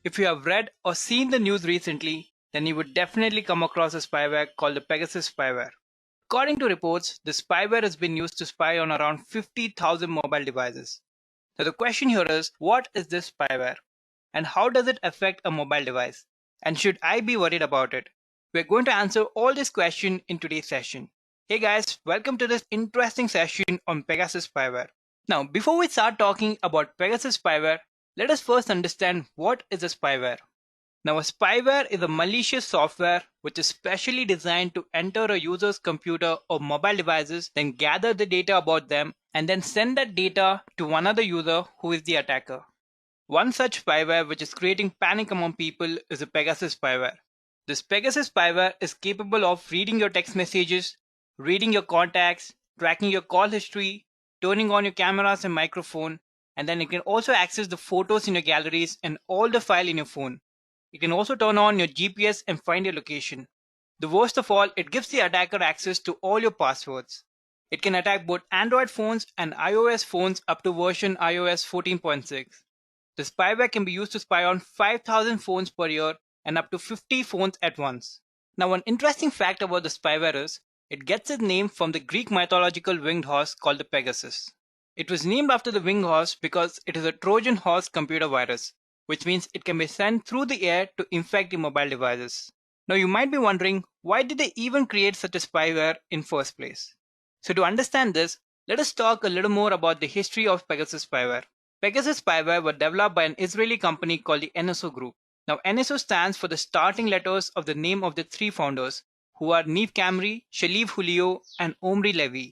If you have read or seen the news recently, then you would definitely come across a spyware called the Pegasus Spyware. According to reports, the spyware has been used to spy on around 50,000 mobile devices. So the question here is, what is this spyware? And how does it affect a mobile device? And should I be worried about it? We're going to answer all these questions in today's session. Hey guys, welcome to this interesting session on Pegasus Spyware. Now, before we start talking about Pegasus Spyware, let us first understand what is a spyware. Now, a spyware is a malicious software which is specially designed to enter a user's computer or mobile devices, then gather the data about them, and then send that data to another user who is the attacker. One such spyware which is creating panic among people is a Pegasus spyware. This Pegasus spyware is capable of reading your text messages, reading your contacts, tracking your call history, turning on your cameras and microphone, and then it can also access the photos in your galleries and all the files in your phone. It can also turn on your GPS and find your location. The worst of all, it gives the attacker access to all your passwords. It can attack both Android phones and iOS phones up to version iOS 14.6. The spyware can be used to spy on 5,000 phones per year and up to 50 phones at once. Now, one interesting fact about the spyware is, it gets its name from the Greek mythological winged horse called the Pegasus. It was named after the winged horse because it is a Trojan horse computer virus, which means it can be sent through the air to infect the mobile devices. Now you might be wondering, why did they even create such a spyware in first place? So to understand this, let us talk a little more about the history of Pegasus spyware. Pegasus spyware were developed by an Israeli company called the NSO Group. Now NSO stands for the starting letters of the name of the three founders, who are 𝐁𝐝-𝐻𝐿, Shalev Julio, and Omri Levi.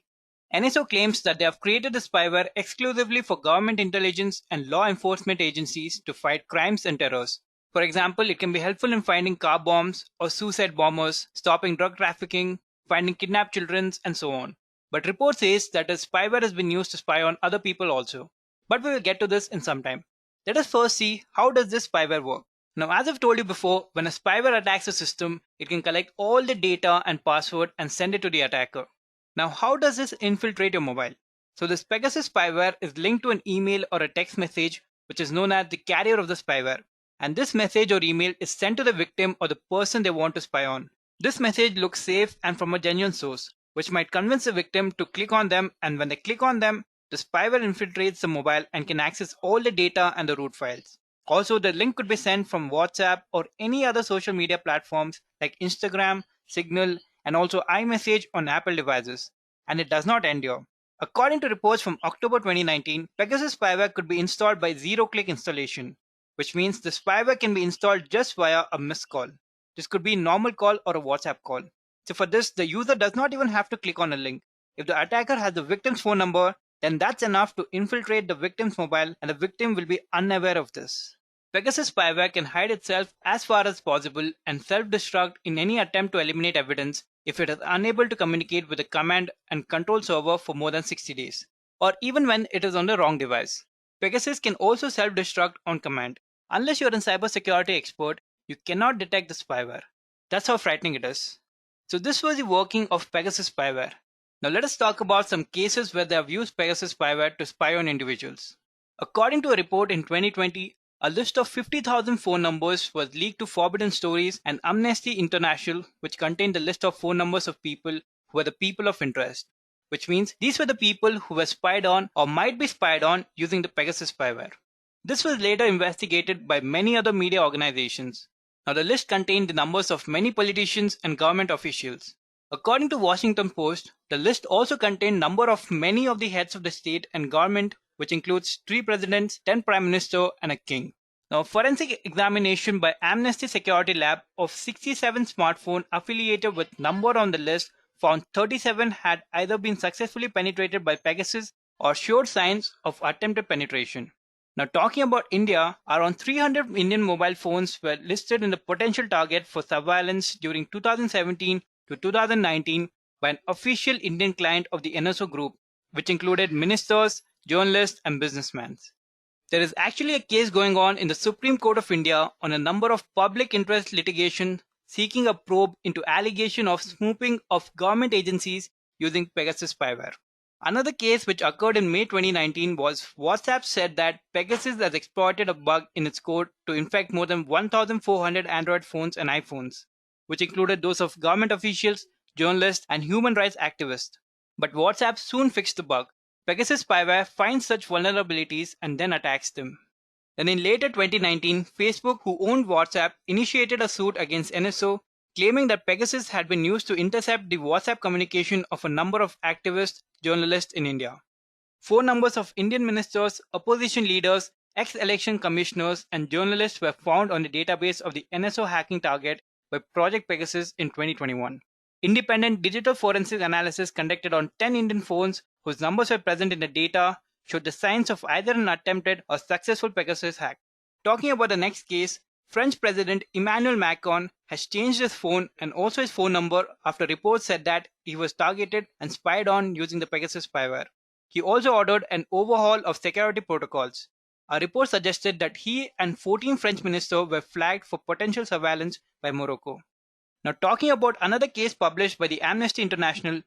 NSO claims that they have created the spyware exclusively for government intelligence and law enforcement agencies to fight crimes and terrors. For example, it can be helpful in finding car bombs or suicide bombers, stopping drug trafficking, finding kidnapped children, and so on. But report says that the spyware has been used to spy on other people also. But we will get to this in some time. Let us first see, how does this spyware work? Now, as I've told you before, when a spyware attacks a system, it can collect all the data and password and send it to the attacker. Now, how does this infiltrate your mobile? So this Pegasus spyware is linked to an email or a text message, which is known as the carrier of the spyware. And this message or email is sent to the victim or the person they want to spy on. This message looks safe and from a genuine source, which might convince the victim to click on them, and when they click on them, the spyware infiltrates the mobile and can access all the data and the root files. Also, the link could be sent from WhatsApp or any other social media platforms like Instagram, Signal, and also iMessage on Apple devices. And it does not end here. According to reports from October 2019, Pegasus spyware could be installed by zero-click installation, which means the spyware can be installed just via a missed call. This could be a normal call or a WhatsApp call. So for this, the user does not even have to click on a link. If the attacker has the victim's phone number, then that's enough to infiltrate the victim's mobile, and the victim will be unaware of this. Pegasus spyware can hide itself as far as possible and self-destruct in any attempt to eliminate evidence if it is unable to communicate with a command and control server for more than 60 days, or even when it is on the wrong device. Pegasus can also self-destruct on command. Unless you're a cybersecurity expert, you cannot detect the spyware. That's how frightening it is. So this was the working of Pegasus spyware. Now let us talk about some cases where they have used Pegasus spyware to spy on individuals. According to a report in 2020, a list of 50,000 phone numbers was leaked to Forbidden Stories and Amnesty International, which contained the list of phone numbers of people who were the people of interest, which means these were the people who were spied on or might be spied on using the Pegasus spyware. This was later investigated by many other media organizations. Now the list contained the numbers of many politicians and government officials. According to Washington Post, the list also contained number of many of the heads of the state and government, which includes 3 presidents, 10 prime minister, and a king. Now, forensic examination by Amnesty Security Lab of 67 smartphones affiliated with number on the list found 37 had either been successfully penetrated by Pegasus or showed signs of attempted penetration. Now, talking about India, around 300 Indian mobile phones were listed in the potential target for surveillance during 2017 to 2019 by an official Indian client of the NSO Group, which included ministers, journalists, and businessmen. There is actually a case going on in the Supreme Court of India on a number of public interest litigation seeking a probe into allegation of snooping of government agencies using Pegasus spyware. Another case which occurred in May 2019 was WhatsApp said that Pegasus has exploited a bug in its code to infect more than 1,400 Android phones and iPhones, which included those of government officials, journalists, and human rights activists. But WhatsApp soon fixed the bug. Pegasus Spyware finds such vulnerabilities and then attacks them. Then in later 2019, Facebook, who owned WhatsApp, initiated a suit against NSO, claiming that Pegasus had been used to intercept the WhatsApp communication of a number of activists, journalists in India. Phone numbers of Indian ministers, opposition leaders, ex-election commissioners, and journalists were found on the database of the NSO hacking target by Project Pegasus in 2021. Independent digital forensic analysis conducted on 10 Indian phones whose numbers were present in the data showed the signs of either an attempted or successful Pegasus hack. Talking about the next case, French President Emmanuel Macron has changed his phone and also his phone number after reports said that he was targeted and spied on using the Pegasus spyware. He also ordered an overhaul of security protocols. A report suggested that he and 14 French ministers were flagged for potential surveillance by Morocco. Now, talking about another case published by the Amnesty International,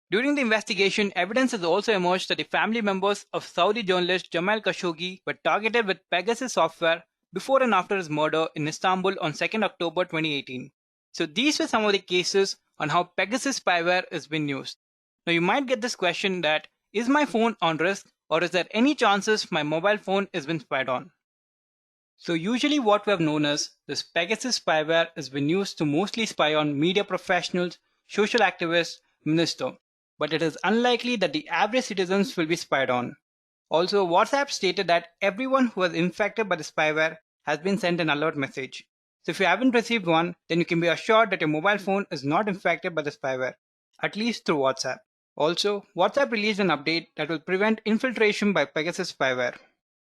during the investigation, evidence has also emerged that the family members of Saudi journalist Jamal Khashoggi were targeted with Pegasus software before and after his murder in Istanbul on 2nd October 2018. So these were some of the cases on how Pegasus spyware is being used. Now you might get this question that, is my phone on risk or is there any chances my mobile phone is being spied on? So usually what we have known as this Pegasus spyware has been used to mostly spy on media professionals, social activists, ministers, but it is unlikely that the average citizens will be spied on. Also, WhatsApp stated that everyone who was infected by the spyware has been sent an alert message. So if you haven't received one, then you can be assured that your mobile phone is not infected by the spyware, at least through WhatsApp. Also, WhatsApp released an update that will prevent infiltration by Pegasus spyware.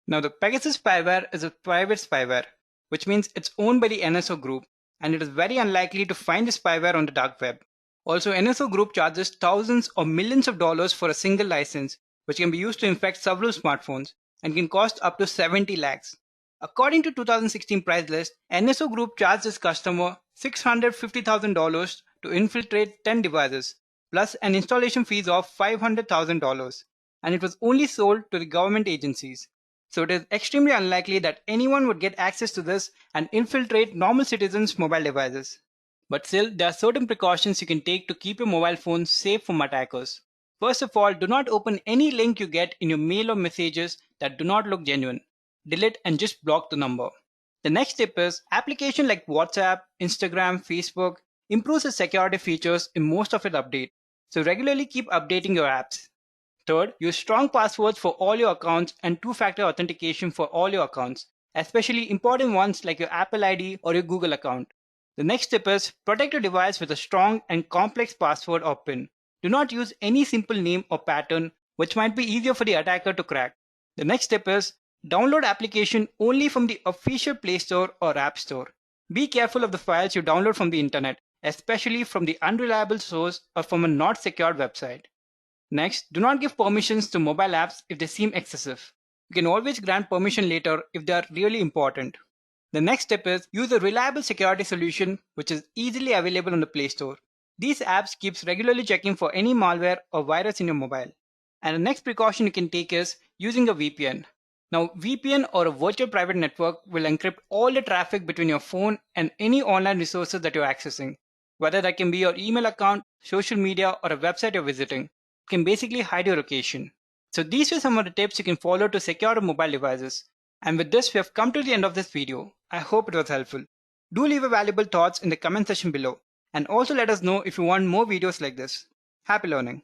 Now, the Pegasus spyware is a private spyware, which means it's owned by the NSO group, and it is very unlikely to find the spyware on the dark web. Also, NSO group charges thousands or millions of dollars for a single license, which can be used to infect several smartphones and can cost up to 70 lakhs. According to 2016 price list, NSO Group charged its customer $650,000 to infiltrate 10 devices, plus an installation fees of $500,000, and it was only sold to the government agencies. So it is extremely unlikely that anyone would get access to this and infiltrate normal citizens' mobile devices. But still, there are certain precautions you can take to keep your mobile phone safe from attackers. First of all, do not open any link you get in your mail or messages that do not look genuine. Delete and just block the number. The next tip is applications like WhatsApp, Instagram, Facebook improves the security features in most of its updates. So regularly keep updating your apps. Third, use strong passwords for all your accounts and two-factor authentication for all your accounts, especially important ones like your Apple ID or your Google account. The next tip is protect your device with a strong and complex password or PIN. Do not use any simple name or pattern, which might be easier for the attacker to crack. The next step is download application only from the official Play Store or App Store. Be careful of the files you download from the internet, especially from the unreliable source or from a not secured website. Next, do not give permissions to mobile apps if they seem excessive. You can always grant permission later if they are really important. The next step is use a reliable security solution which is easily available on the Play Store. These apps keeps regularly checking for any malware or virus in your mobile. And the next precaution you can take is using a VPN. Now, VPN or a virtual private network will encrypt all the traffic between your phone and any online resources that you're accessing. Whether that can be your email account, social media, or a website you're visiting. It can basically hide your location. So these were some of the tips you can follow to secure your mobile devices. And with this, we have come to the end of this video. I hope it was helpful. Do leave your valuable thoughts in the comment section below. And also let us know if you want more videos like this. Happy learning!